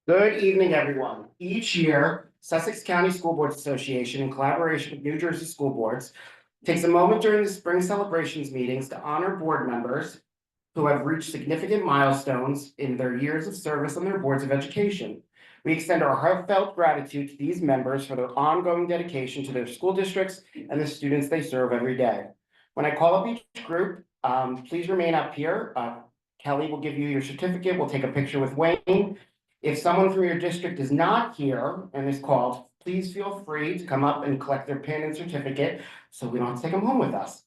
Good evening, everyone. Each year, Sussex County School Boards Association, in collaboration with New Jersey School Boards, takes a moment during the spring celebrations meetings to honor board members who have reached significant milestones in their years of service on their boards of education. We extend our heartfelt gratitude to these members for their ongoing dedication to their school districts and the students they serve every day. When I call up each group, please remain up here. Kelly will give you your certificate. We'll take a picture with Wayne. If someone from your district is not here and is called, please feel free to come up and collect their pin and certificate so we don't have to take them home with us.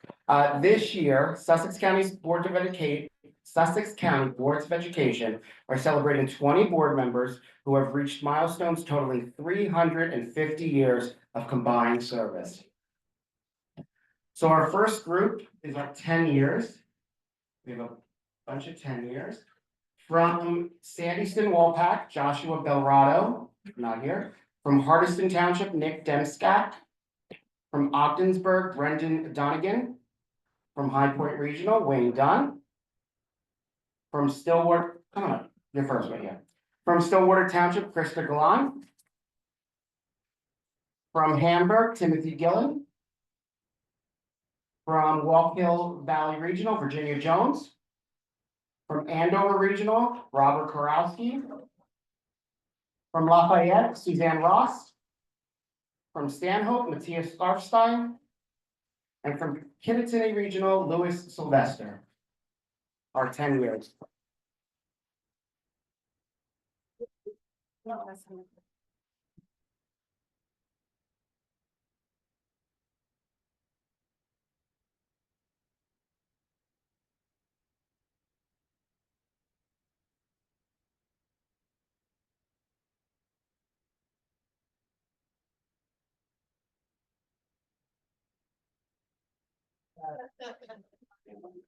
This year, Sussex County Boards of Education are celebrating 20 board members who have reached milestones totaling 350 years of combined service. So our first group is our 10 years. We have a bunch of 10 years. From Sandyston Walpack, Joshua Belrado, not here. From Hardiston Township, Nick Demskat. From Ogdensburg, Brendan Donegan. From High Point Regional, Wayne Dunn. From Stillwater, come on, you're first right here. From Stillwater Township, Krista Galan. From Hamburg, Timothy Gillen. From Walk Hill Valley Regional, Virginia Jones. From Andover Regional, Robert Korowski. From Lafayette, Suzanne Ross. From Stanhope, Matthias Scarfstein. And from Kittatinny Regional, Louis Sylvester. Our 10 years.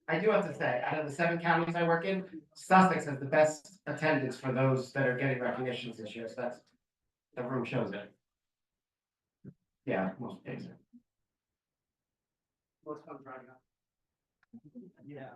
I do have to say, out of the 7 counties I work in, Sussex has the best attendance for those that are getting recognitions this year, so that's, the room shows it. Yeah, most days. Most comes right up. Yeah.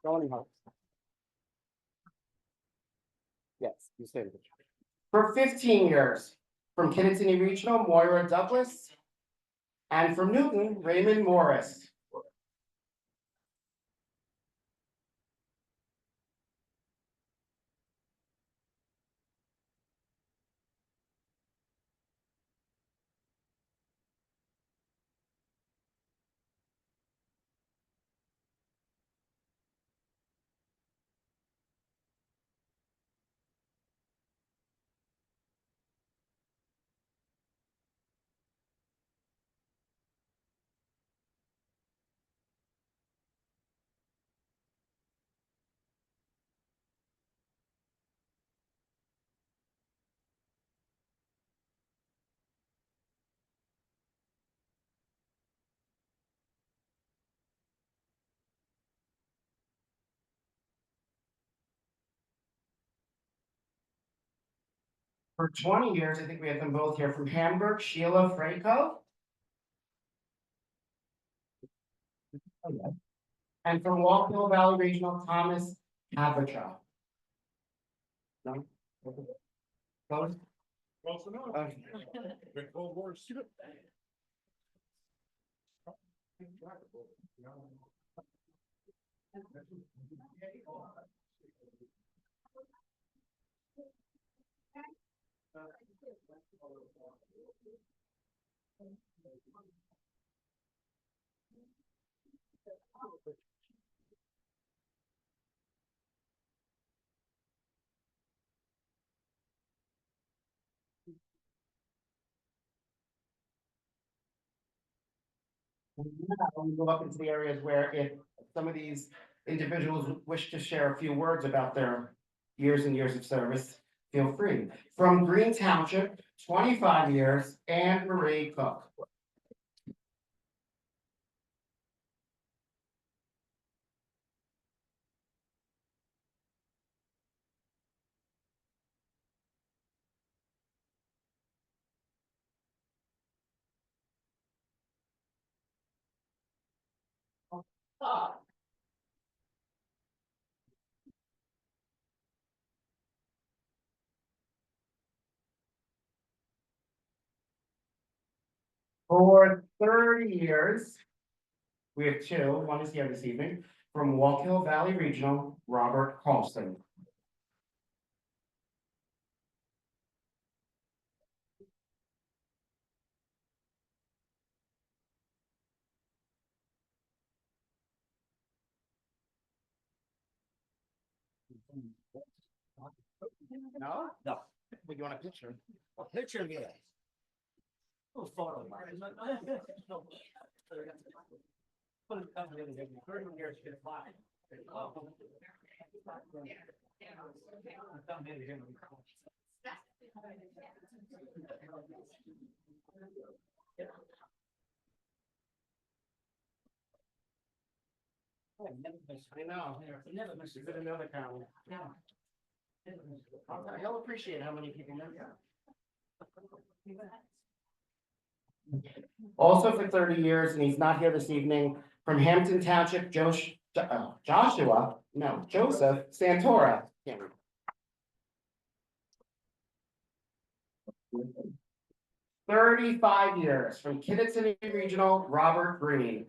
Going home. Yes, you say it. For 15 years, from Kittatinny Regional, Moira Douglas, and from Newton, Raymond Morris. For 20 years, I think we have them both here from Hamburg, Sheila Franco. And from Walk Hill Valley Regional, Thomas Avacha. No? Close? Okay. Now we move up into the areas where if some of these individuals wish to share a few words about their years and years of service, feel free. From Green Township, 25 years, Anne Marie Cook. For 30 years, we have two, one is here this evening, from Walk Hill Valley Regional, Robert Carlson. No? No. But you want a picture? A picture, yeah. Oh, photo. I know. Never miss it. Another camera. He'll appreciate how many people know. Also for 30 years, and he's not here this evening, from Hampton Township, Joseph Santora. 35 years, from Kinnison Regional, Robert Green.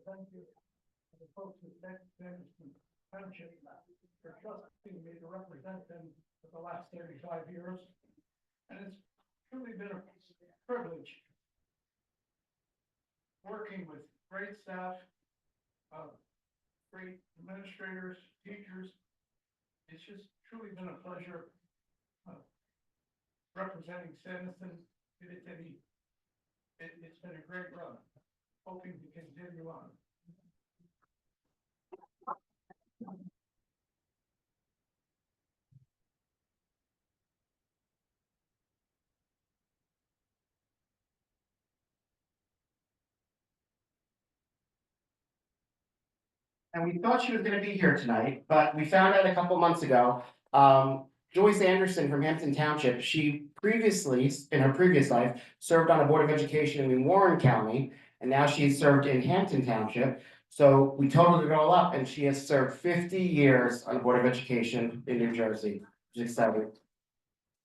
Thank you to the folks at Anderson Township for trusting me to represent them for the last 35 years. And it's truly been a privilege working with great staff, great administrators, teachers. It's just truly been a pleasure representing Sanderson. It's been a great run. Hoping to continue on. And we thought she was going to be here tonight, but we found out a couple months ago, Joyce Anderson from Hampton Township, she previously, in her previous life, served on a Board of Education in Warren County, and now she's served in Hampton Township. So we totaled it all up, and she has served 50 years on the Board of Education in New Jersey, which is exciting.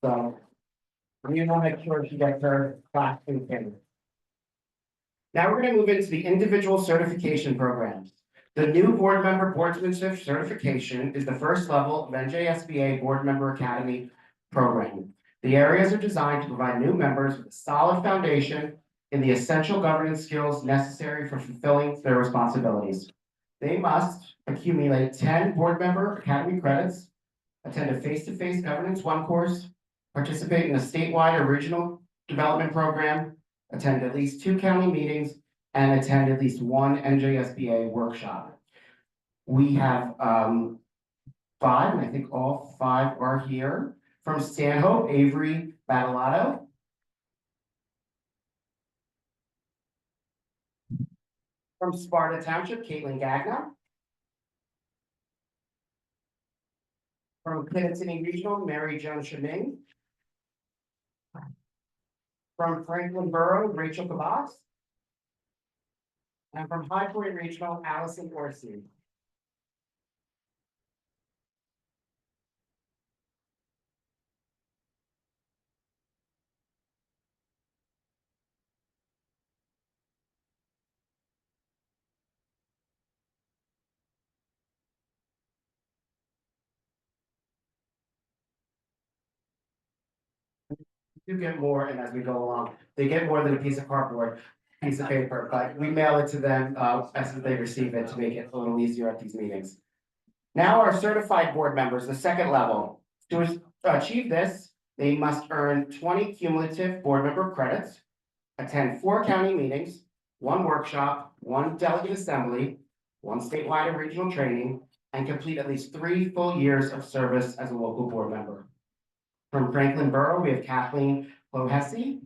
So we want to make sure she gets her plaque in pin. Now we're going to move into the individual certification programs. The new board member boardsmanship certification is the first level of NJSBA Board Member Academy program. The areas are designed to provide new members with a solid foundation in the essential governance skills necessary for fulfilling their responsibilities. They must accumulate 10 board member academy credits, attend a face-to-face governance 1 course, participate in a statewide or regional development program, attend at least 2 county meetings, and attend at least 1 NJSBA workshop. We have 5, and I think all 5 are here. From Stanhope, Avery Battalato. From Sparta Township, Caitlin Gagnon. From Kinnison Regional, Mary Jo Shaming. From Franklin Borough, Rachel Kabas. And from High Point Regional, Allison Orsi. You get more, and as we go along, they get more than a piece of cardboard, piece of paper, but we mail it to them, as they receive it to make it a little easier at these meetings. Now our certified board members, the second level, to achieve this, they must earn 20 cumulative board member credits, attend 4 county meetings, 1 workshop, 1 delegate assembly, 1 statewide and regional training, and complete at least 3 full years of service as a local board member. From Franklin Borough, we have Kathleen Lohesi.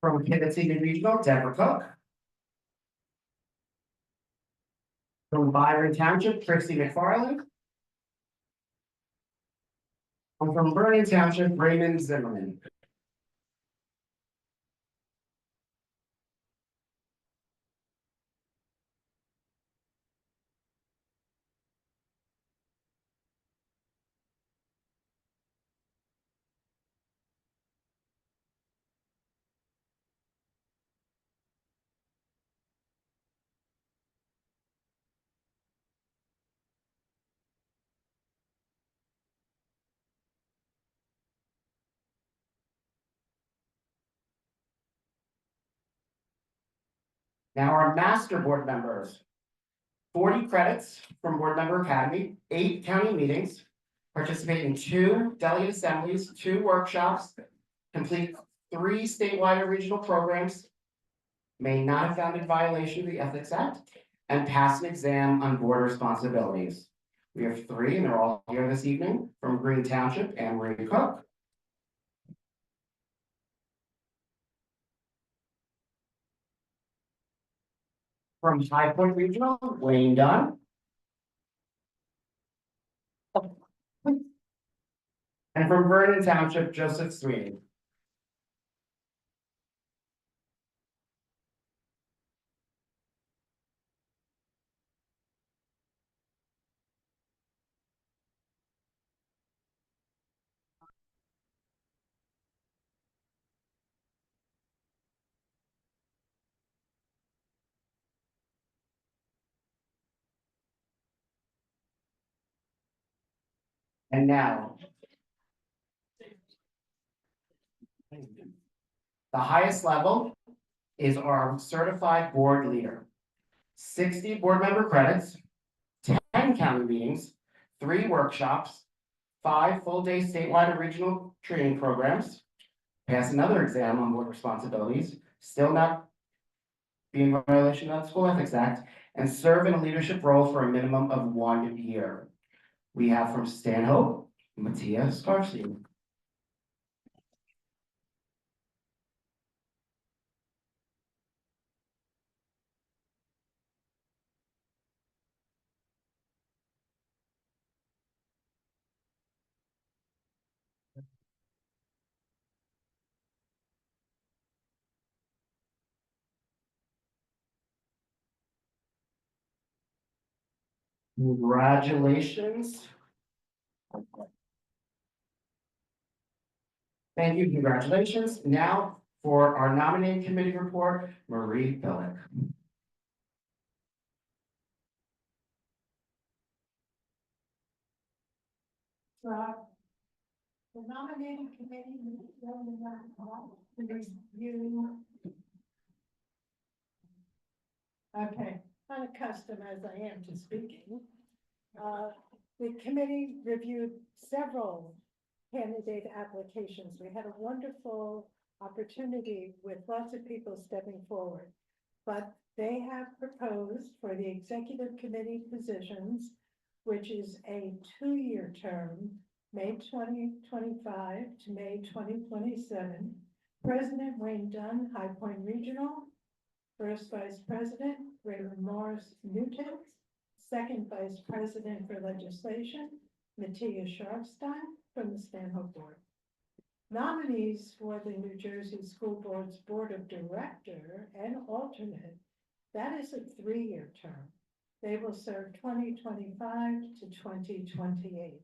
From Kinnison Regional, Deborah Cook. From Byron Township, Christy McFarland. And from Vernon Township, Raymond Zimmerman. Now our master board members. 40 credits from Board Member Academy, 8 county meetings, participate in 2 delegate assemblies, 2 workshops, complete 3 statewide and regional programs, may not have found in violation of the Ethics Act, and pass an exam on board responsibilities. We have 3, and they're all here this evening, from Green Township, Anne Marie Cook. From High Point Regional, Wayne Dunn. And from Vernon Township, Joseph Sweeney. And now. The highest level is our certified board leader. 60 board member credits, 10 county meetings, 3 workshops, 5 full-day statewide and regional training programs, pass another exam on board responsibilities, still not be in violation of the School Ethics Act, and serve in a leadership role for a minimum of 1 year. We have from Stanhope, Mattia Scarsi. Congratulations. Thank you, congratulations. Now for our nominating committee report, Marie Billick. The nominating committee review. Okay, unaccustomed as I am to speaking. The committee reviewed several candidate applications. We had a wonderful opportunity with lots of people stepping forward. but they have proposed for the executive committee positions, which is a two-year term, May 2025 to May 2027. President Wayne Dunn, High Point Regional. First Vice President Raymond Morris Newton. Second Vice President for Legislation Mattia Sharfstein from the Stanhope Board. Nominees for the New Jersey School Board's Board of Director and alternate, that is a three-year term. They will serve 2025 to 2028.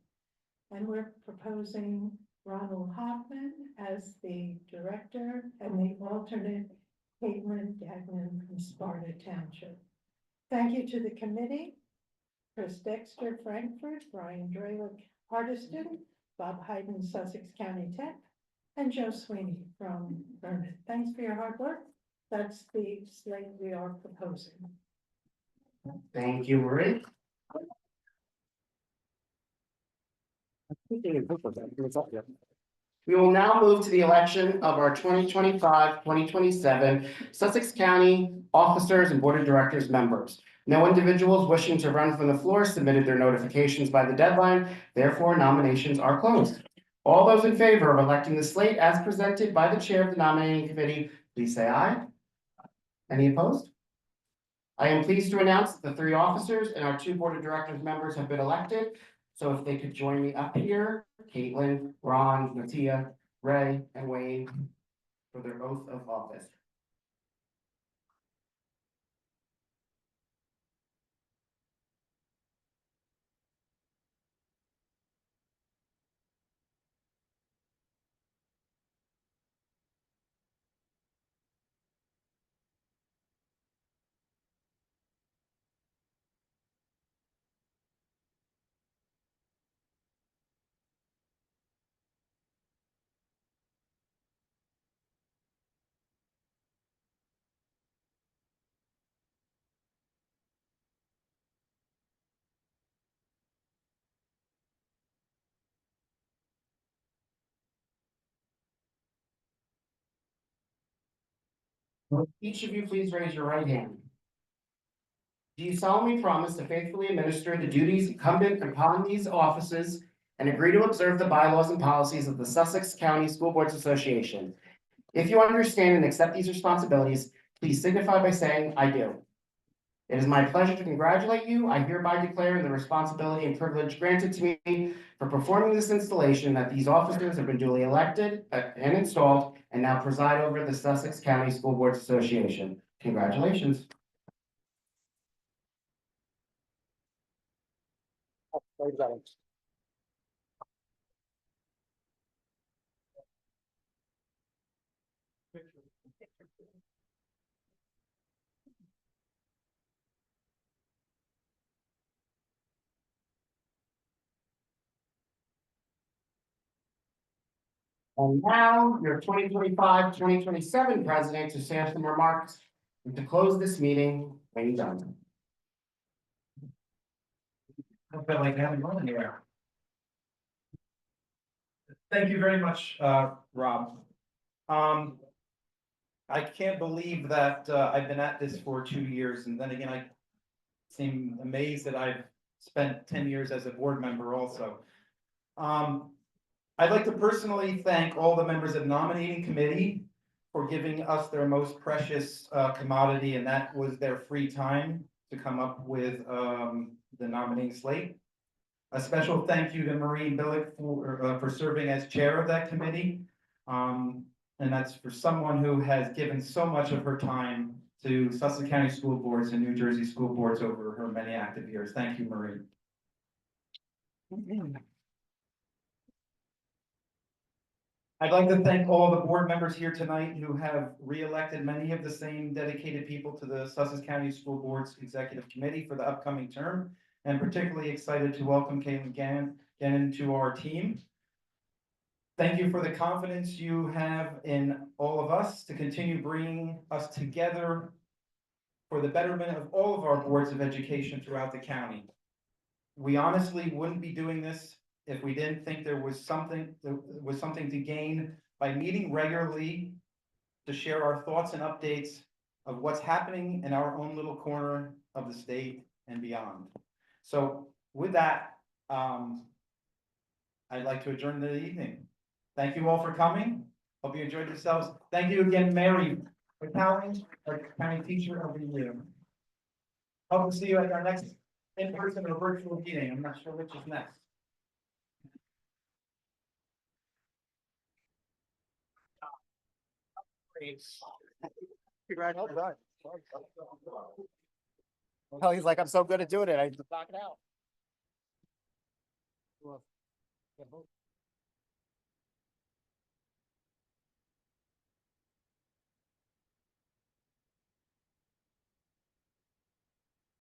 And we're proposing Ronald Hoffman as the director and the alternate Caitlin Gagnon from Sparta Township. Thank you to the committee, Chris Dexter, Frankfurt, Brian Draylick, Hardiston, Bob Hayden, Sussex County Tech, and Joe Sweeney from Vernon. Thanks for your hard work. That's the slate we are proposing. Thank you, Marie. We will now move to the election of our 2025-2027 Sussex County Officers and Board of Directors members. No individuals wishing to run from the floor submitted their notifications by the deadline. Therefore, nominations are closed. All those in favor of electing the slate as presented by the chair of the nominating committee, please say aye. Any opposed? I am pleased to announce that the three officers and our two board of directors members have been elected. So if they could join me up here, Caitlin, Ron, Mattia, Ray, and Wayne for their oath of office. Each of you please raise your right hand. Do you solemnly promise to faithfully administer the duties incumbent upon these offices and agree to observe the bylaws and policies of the Sussex County School Boards Association? If you understand and accept these responsibilities, please signify by saying, "I do." It is my pleasure to congratulate you. I hereby declare the responsibility and privilege granted to me for performing this installation that these officers have been duly elected and installed and now preside over the Sussex County School Boards Association. Congratulations. And now your 2025-2027 president to say some remarks and to close this meeting when you're done. I felt like having fun here. Thank you very much, Rob. I can't believe that I've been at this for 2 years, and then again, I seem amazed that I've spent 10 years as a board member also. I'd like to personally thank all the members of the nominating committee for giving us their most precious commodity, and that was their free time to come up with the nominating slate. A special thank you to Marie Billick for serving as chair of that committee. And that's for someone who has given so much of her time to Sussex County School Boards and New Jersey School Boards over her many active years. Thank you, Marie. I'd like to thank all the board members here tonight who have re-elected many of the same dedicated people to the Sussex County School Board's Executive Committee for the upcoming term. And particularly excited to welcome Caitlin Gannon to our team. Thank you for the confidence you have in all of us to continue bringing us together for the betterment of all of our boards of education throughout the county. We honestly wouldn't be doing this if we didn't think there was something to gain by meeting regularly to share our thoughts and updates of what's happening in our own little corner of the state and beyond. So with that, I'd like to adjourn the evening. Thank you all for coming. Hope you enjoyed yourselves. Thank you again, Mary, for county teacher of the year. Hope to see you at our next in-person or virtual meeting. I'm not sure which is next. Oh, he's like, I'm so good at doing it. I just knock it out.